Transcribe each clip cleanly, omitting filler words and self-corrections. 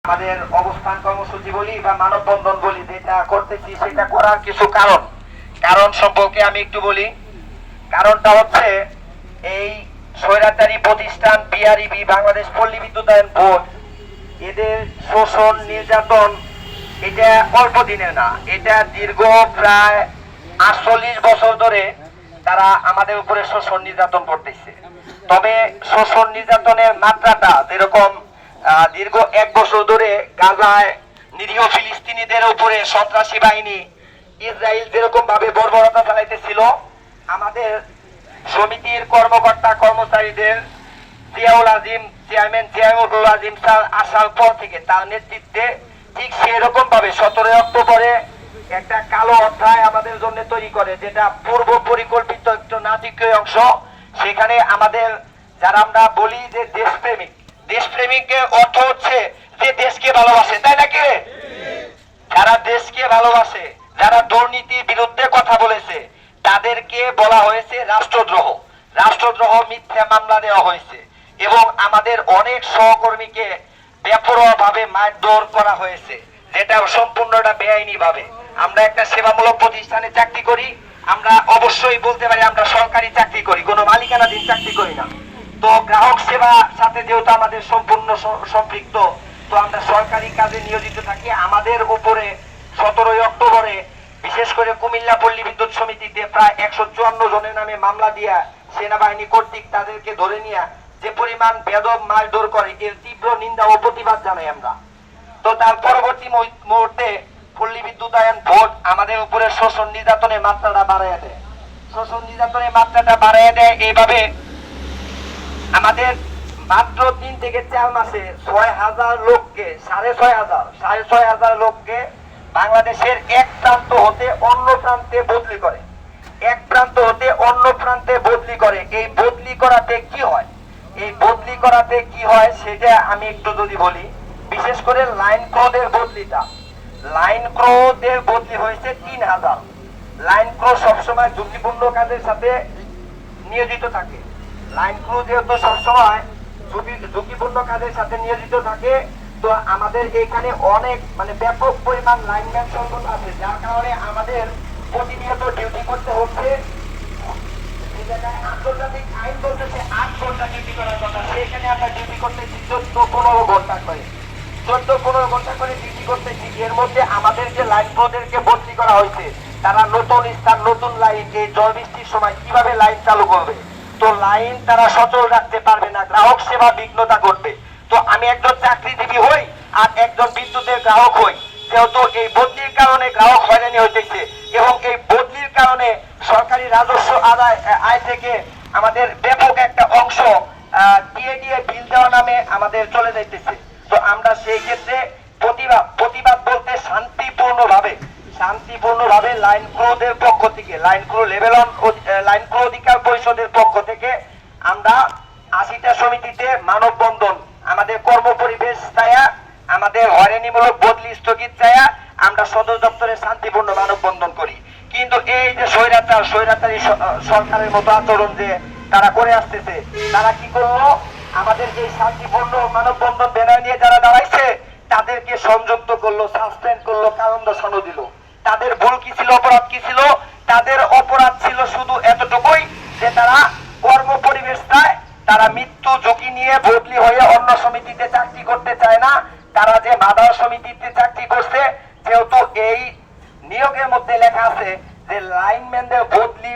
আমাদের অবস্থান কর্মসূচি বলি বা মানববন্ধন বলি, যেটা করতেছি সেটা করার কিছু কারণ সম্পর্কে আমি একটু বলি। কারণটা হচ্ছে এই স্বৈরাচারী প্রতিষ্ঠান বিআরইবি বাংলাদেশ পল্লী বিদ্যুতায়ন বোর্ড, এদের শোষণ নির্যাতন এটা অল্প দিনের না, এটা দীর্ঘ প্রায় 48 বছর ধরে তারা আমাদের উপরে শোষণ নির্যাতন করতেছে। তবে শোষণ নির্যাতনের মাত্রাটা যেরকম দীর্ঘ 1 বছর ধরে গাজায় নিরীহ ফিলিস্তিনিদের উপরে সন্ত্রাসী বাহিনী ইসরায়েল যেরকম ভাবে বর্বরতা চালাইতেছিল, আমাদের সমিতির কর্মকর্তা কর্মচারীদের চেয়ারম্যান জিয়াউল আজিম স্যার আসার পর থেকে তার নেতৃত্বে ঠিক সেরকম ভাবে 17 অক্টোবরে একটা কালো অধ্যায় আমাদের জন্য তৈরি করে, যেটা পূর্ব পরিকল্পিত একটা নাটকীয় অংশ। সেখানে আমাদের যারা আমরা বলি যে দেশপ্রেমিকের অর্থ হচ্ছে যে দেশকে ভালোবাসে, তাই নাকি? যারা দেশকে ভালোবাসে, যারা দুর্নীতির বিরুদ্ধে কথা বলেছে, তাদেরকে বলা হয়েছে রাষ্ট্রদ্রোহ মিথ্যা মামলা দেওয়া হয়েছে এবং আমাদের অনেক সহকর্মীকে বেপরোয়াভাবে মারধর করা হয়েছে, যেটা সম্পূর্ণটা বেআইনি ভাবে। আমরা একটা সেবামূলক প্রতিষ্ঠানে চাকরি করি, আমরা অবশ্যই বলতে পারি আমরা সরকারি চাকরি করি, কোনো মালিকানাধীন চাকরি করি না। তো গ্রাহক সেবা সাথে যেহেতু আমাদের সম্পূর্ণ সম্পৃক্ত, তো আমরা সরকারি কাজে নিয়োজিত থাকি। আমাদের উপরে 17 অক্টোবরে বিশেষ করে কুমিল্লা পল্লী বিদ্যুৎ সমিতিতে প্রায় 154 জনের নামে মামলা দিয়া সেনাবাহিনী কর্তৃক তাদেরকে ধরে নিয়ে যে পরিমাণ বেদম মারধর করে, এর তীব্র নিন্দা ও প্রতিবাদ জানাই আমরা। তো তার পরবর্তী মুহূর্তে পল্লী বিদ্যুতায়ন বোর্ড আমাদের উপরে শোষণ নির্যাতনের মাত্রাটা বাড়াইয়া দেয় এইভাবে আমাদের মাত্র 3 থেকে 4 মাসে 6,000 লোককে 6,500 লোককে বাংলাদেশের এক প্রান্ত হতে অন্য প্রান্তে বদলি করে। এই বদলি করাতে কি হয় সেটা আমি একটু যদি বলি। বিশেষ করে লাইন ক্রোদের বদলি হয়েছে 3,000। লাইন ক্রো সবসময় ঝুঁকিপূর্ণ কাজের সাথে নিয়োজিত থাকে। লাইন ক্রু যেহেতু সবসময় ঝুঁকিপূর্ণ কাজের সাথে নিয়োজিত থাকে, তো আমাদের এখানে অনেক ব্যাপক পরিমাণ লাইনম্যান সংকট আছে, যার কারণে আমাদের প্রতিনিয়ত ডিউটি করতে হচ্ছে। আন্তর্জাতিক আইন বলতেছে 8 ঘন্টা ডিউটি করার কথা, সেখানে আমরা ডিউটি করতেছি 14-15 ঘন্টা করে ডিউটি করতেছি। এর মধ্যে আমাদের যে লাইন ক্রুদেরকে বদলি করা হয়েছে, তারা নতুন স্থান নতুন লাইন, এই ঝড় বৃষ্টির সময় কিভাবে লাইন চালু করবে, তো লাইন তারা সচল রাখতে পারবে না, গ্রাহক সেবা বিঘ্নতা ঘটবে। তো আমি একজন চাকরিজীবী হই আর একজন বিদ্যুতের গ্রাহক হই, যেহেতু এই বদলির কারণে গ্রাহক হয়রানি হইতেছে এবং এই বদলির কারণে সরকারি রাজস্ব আয় থেকে আমাদের ব্যাপক একটা অংশ দিয়ে বিল দেওয়া নামে আমাদের চলে যাইতেছে। তো আমরা সেই ক্ষেত্রে প্রতিবাদ বলতে শান্তিপূর্ণভাবে লাইন ক্রুদের পক্ষ থেকে, লাইন ক্রু অধিকার পরিষদের পক্ষ থেকে আমরা 80টা সমিতিতে মানববন্ধন, আমাদের কর্মপরিবেশ চায়া, আমাদের হয়রানিমূলক বদলি স্থগিত চায়া আমরা সদর দপ্তরে শান্তিপূর্ণ মানববন্ধন করি। কিন্তু এই যে স্বৈরাচারী সরকারের মতো আচরণ যে তারা করে আসতেছে, তারা কি করলো, আমাদের এই শান্তিপূর্ণ মানববন্ধন ব্যানার নিয়ে যারা দাঁড়াইছে তাদেরকে সংযুক্ত করলো, সাসপেন্ড করলো, কারণ দর্শানো দিল। তাদের ভুল কি ছিল, অপরাধ কি ছিল? তাদের অপরাধ ছিল শুধু এতটুকুই যে তারা কর্মপরিবেশ চায়, তারা মৃত্যু ঝুঁকি নিয়ে বদলি হয়ে অন্য সমিতিতে চাকরি করতে চায় না। তারা যে মাদার সমিতিতে চাকরি করছে, যেহেতু এই নিয়োগের মধ্যে লেখা আছে যে লাইনম্যানদের বদলি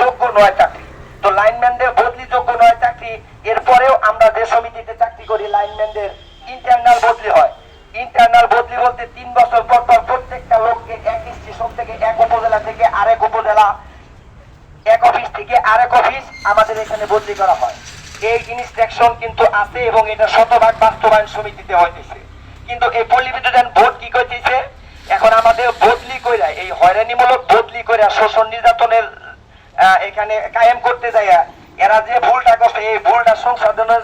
যোগ্য নয় চাকরি, তো লাইনম্যানদের বদলি যোগ্য নয় চাকরি। এরপরেও আমরা যে সমিতিতে চাকরি করি, লাইনম্যানদের ইন্টারনাল বদলি হয়। ইন্টারনাল বদলি বলতে 3 বছর পর প্রত্যেকটা লোককে এক স্টেশন থেকে এক উপজেলা থেকে আরেক উপজেলা, এক অফিস থেকে আরেক অফিস আমাদের এখানে বদলি করা হয়। এই ইনস্ট্রাকশন কিন্তু আছে এবং এটা শতভাগ বাস্তবায়ন সমিতিতে হইতেছে। কিন্তু এই পল্লী বিদ্যুতায়ন বোর্ড কি করতেছে, এখন আমাদের বদলি কইরা, এই হয়রানিমূলক বদলি কইরা শোষণ নির্যাতনের এখানে কায়েম করতে যায়, এরা যে ভুলটা করছে এই ভুলটা সংশোধনের